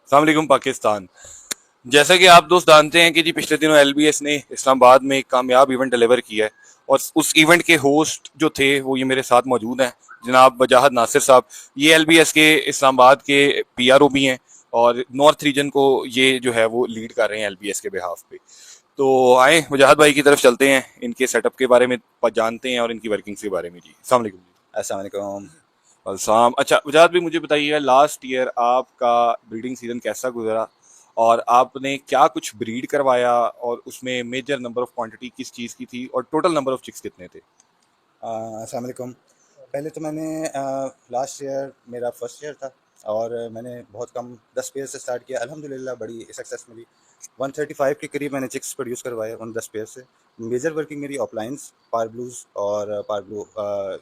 अस्सलाम वालेकुम पाकिस्तान। जैसा कि आप दोस्त जानते हैं कि जी पिछले दिनों एलबीएस ने इस्लामाबाद में एक कामयाब इवेंट डिलीवर किया है और उस इवेंट के होस्ट जो थे वो ये मेरे साथ मौजूद हैं, जनाब वजाहत नासिर साहब। ये एलबीएस के इस्लामाबाद के पीआरओ भी हैं और नॉर्थ रीजन को ये जो है वो लीड कर रहे हैं एलबीएस के बिहाफ पे। तो आए वजाहत भाई की तरफ चलते हैं, इनके सेटअप के बारे में जानते हैं और इनकी वर्किंग्स के बारे में। जी अस्सलाम वालेकुम। अस्सलाम वालेकुम। अलसाम। अच्छा वजाहत भी मुझे बताइएगा, लास्ट ईयर आपका ब्रीडिंग सीजन कैसा गुजरा और आपने क्या कुछ ब्रीड करवाया और उसमें मेजर नंबर ऑफ क्वांटिटी किस चीज़ की थी और टोटल नंबर ऑफ चिक्स कितने थे? अस्सलाम वालेकुम। पहले तो मैंने लास्ट ईयर मेरा फर्स्ट ईयर था और मैंने बहुत कम 10 पेयर से स्टार्ट किया। अल्हम्दुलिल्लाह बड़ी सक्सेस मिली। 135 के करीब मैंने चिक्स प्रोड्यूस करवाए उन 10 पेयर से। मेजर वर्किंग मेरी ऑफलाइंस पार ब्लूज और पार ब्लू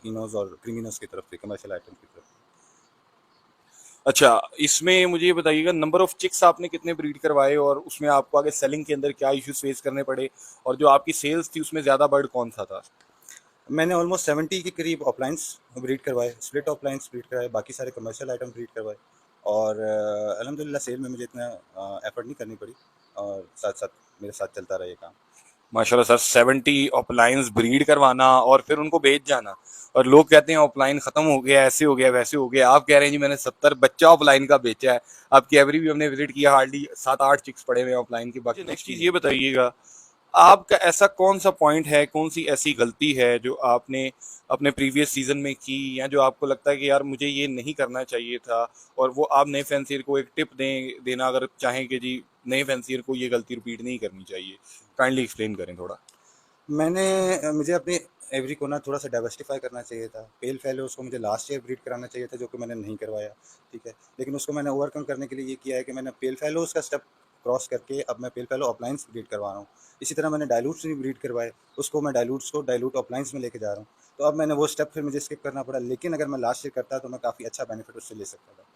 इनोज और क्रीमिनोज की तरफ थी, कमर्शियल आइटम की तरफ। अच्छा, इसमें मुझे ये बताइएगा नंबर ऑफ चिक्स आपने कितने ब्रीड करवाए और उसमें आपको आगे सेलिंग के अंदर क्या इश्यूज फेस करने पड़े और जो आपकी सेल्स थी उसमें ज़्यादा बर्ड कौन सा था? मैंने ऑलमोस्ट 70 के करीब ऑफलाइंस ब्रीड करवाए, स्प्लिट ऑफलाइंस ब्रीड करवाए, बाकी सारे कमर्शियल आइटम ब्रीड करवाए। और अल्हम्दुलिल्लाह सेल में मुझे इतना एफर्ट नहीं करनी पड़ी और साथ साथ मेरे साथ चलता रहा ये काम। माशाल्लाह सर, 70 ऑफलाइंस ब्रीड करवाना और फिर उनको बेच जाना, और लोग कहते हैं ऑफलाइन खत्म हो गया, ऐसे हो गया वैसे हो गया, आप कह रहे हैं जी मैंने 70 बच्चा ऑफलाइन का बेचा है। आपकी एवरी भी हमने विजिट किया, हार्डली 7-8 चिक्स पड़े हुए ऑफलाइन के। बाकी नेक्स्ट चीज ये बताइएगा, आपका ऐसा कौन सा पॉइंट है, कौन सी ऐसी गलती है जो आपने अपने प्रीवियस सीजन में की या जो आपको लगता है कि यार मुझे ये नहीं करना चाहिए था, और वो आप नए फैंसियर को एक टिप देना अगर चाहें कि जी नए फैंसियर को ये गलती रिपीट नहीं करनी चाहिए, काइंडली एक्सप्लेन करें थोड़ा। मैंने मुझे अपनी एवरी को ना थोड़ा सा डाइवर्सिफाई करना चाहिए था। पेल फेलोज़ को मुझे लास्ट ईयर ब्रीड कराना चाहिए था, जो कि मैंने नहीं करवाया, ठीक है। लेकिन उसको मैंने ओवरकम करने के लिए ये किया है कि मैंने पेल फेलोज़ का स्टेप क्रॉस करके अब मैं पेल फेलो अपलाइंस ब्रीड करवा रहा हूँ। इसी तरह मैंने डाइल्यूट्स भी ब्रीड करवाए, उसको मैं डाइल्यूट्स को डाइल्यूट अपलाइंस में लेके जा रहा हूँ। तो अब मैंने वो स्टेप फिर मुझे स्किप करना पड़ा, लेकिन अगर मैं लास्ट ईयर करता तो मैं काफ़ी अच्छा बेनिफिट उससे ले सकता था।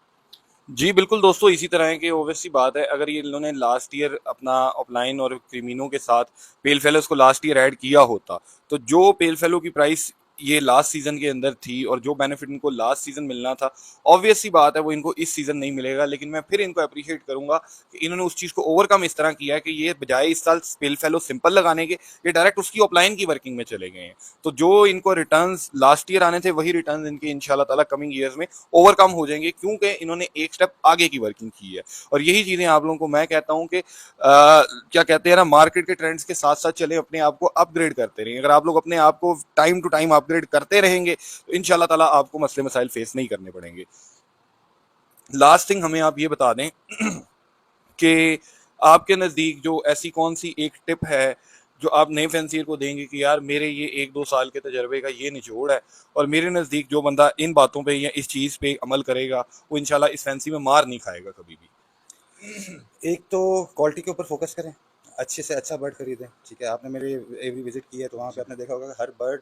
जी बिल्कुल दोस्तों, इसी तरह है कि ओवैसी सी बात है, अगर ये इन्होंने लास्ट ईयर अपना ऑफलाइन और क्रिमिनो के साथ पेल फेलोज को लास्ट ईयर ऐड किया होता, तो जो पेल फेलो की प्राइस ये लास्ट सीजन के अंदर थी और जो बेनिफिट इनको लास्ट सीजन मिलना था, ऑब्वियस सी बात है वो इनको इस सीजन नहीं मिलेगा। लेकिन मैं फिर इनको अप्रिशिएट करूंगा कि इन्होंने उस चीज को ओवरकम इस तरह किया है कि ये बजाय इस साल पेल फेलो सिंपल लगाने के, ये डायरेक्ट उसकी ऑफलाइन की वर्किंग में चले गए हैं। तो जो इनको रिटर्न्स लास्ट ईयर आने थे वही रिटर्न्स इनके इंशाल्लाह ताला कमिंग ईयर्स में ओवरकम हो जाएंगे, क्योंकि इन्होंने एक स्टेप आगे की वर्किंग की है। और यही चीजें आप लोगों को मैं कहता हूं कि क्या कहते हैं ना, मार्केट के ट्रेंड्स के साथ साथ चले, अपने आप को अपग्रेड करते रहेंगे। अगर आप लोग अपने आप को टाइम टू टाइम अपग्रेड करते रहेंगे तो इंशाल्लाह ताला आपको मसले मसाइल फेस नहीं करने पड़ेंगे। लास्ट थिंग हमें आप ये बता दें कि आपके नज़दीक जो ऐसी कौन सी एक टिप है जो आप नए फैंसियर को देंगे कि यार मेरे ये 1-2 साल के तजर्बे का ये निचोड़ है, और मेरे नज़दीक जो बंदा इन बातों पे या इस चीज़ पे अमल करेगा वो इंशाल्लाह इस फैंसी में मार नहीं खाएगा कभी भी। एक तो क्वालिटी के ऊपर फोकस करें, अच्छे से अच्छा बर्ड खरीदें, ठीक है। आपने मेरी एवरी विजिट की है तो वहाँ पे आपने देखा होगा कि हर बर्ड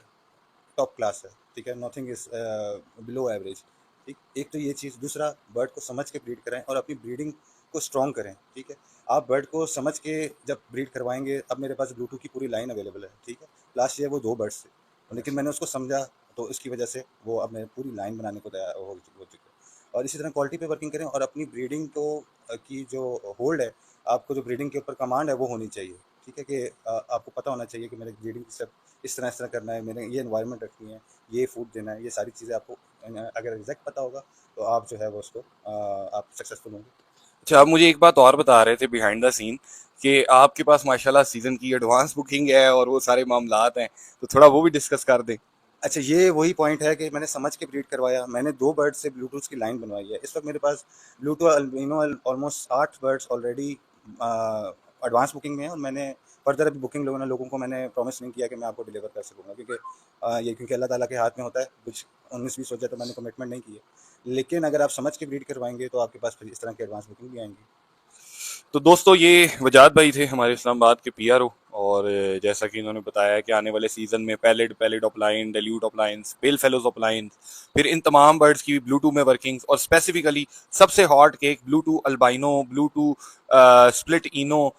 टॉप क्लास है, ठीक है। नथिंग इज बिलो एवरेज, ठीक। एक तो ये चीज़। दूसरा, बर्ड को समझ के ब्रीड कराएं और अपनी ब्रीडिंग को स्ट्रॉन्ग करें, ठीक है। आप बर्ड को समझ के जब ब्रीड करवाएंगे, अब मेरे पास ब्लूटूथ की पूरी लाइन अवेलेबल है, ठीक है। लास्ट ईयर वो 2 बर्ड्स थे, लेकिन मैंने उसको समझा तो इसकी वजह से वो अब मैं पूरी लाइन बनाने को तैयार हो चुके हैं। और इसी तरह क्वालिटी पे वर्किंग करें और अपनी ब्रीडिंग को की जो होल्ड है, आपको जो ब्रीडिंग के ऊपर कमांड है वो होनी चाहिए, ठीक है। कि आपको पता होना चाहिए कि मेरे ब्रीडिंग सब इस तरह करना है, मैंने ये एनवायरनमेंट रखनी है, ये फूड देना है, ये सारी चीज़ें आपको अगर एग्जैक्ट पता होगा तो आप जो है वो उसको आप सक्सेसफुल होंगे। अच्छा, आप मुझे एक बात और बता रहे थे बिहाइंड द सीन कि आपके पास माशाल्लाह सीजन की एडवांस बुकिंग है और वो सारे मामलात हैं, तो थोड़ा वो भी डिस्कस कर दें। अच्छा, ये वही पॉइंट है कि मैंने समझ के ब्रीड करवाया। मैंने 2 बर्ड से ब्लूटूथ की लाइन बनवाई है। इस वक्त मेरे पास Bluetooth albino almost 8 birds already advance booking में है। और मैंने फर्दर अभी बुकिंग लोगों को मैंने प्रॉमिस नहीं किया कि मैं आपको डिलीवर कर सकूंगा, क्योंकि ये क्योंकि अल्लाह ताला के हाथ में होता है। कुछ 19-20 हो जाए तो मैंने कमिटमेंट नहीं की है। लेकिन अगर आप समझ के ब्रीड करवाएंगे तो आपके पास फिर इस तरह की एडवांस बुकिंग भी आएंगी। तो दोस्तों, ये वजाद भाई थे हमारे इस्लामाबाद के पीआरओ, और जैसा कि इन्होंने बताया कि आने वाले सीजन में पैलेट पैलेट ऑफलाइन, डेल्यूट ऑफलाइंस, पेल फेलोज ऑफलाइंस, फिर इन तमाम बर्ड्स की ब्लूटूथ में वर्किंग्स, और स्पेसिफिकली सबसे hot cake Bluetooth albino, Bluetooth split इनो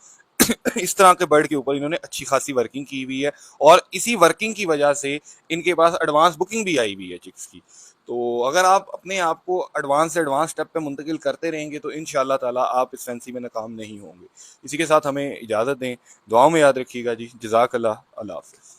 इस तरह के बर्ड के ऊपर इन्होंने अच्छी खासी वर्किंग की हुई है, और इसी वर्किंग की वजह से इनके पास एडवांस बुकिंग भी आई हुई है चिक्स की। है। तो अगर आप अपने आप को एडवांस से एडवांस स्टेप पे मुंतकिल करते रहेंगे तो इंशाल्लाह ताला आप इस फैंसी में नाकाम नहीं होंगे। इसी के साथ हमें इजाज़त दें, दुआओं में याद रखिएगा जी। जज़ाकल्लाह, अल्लाह हाफ़िज़।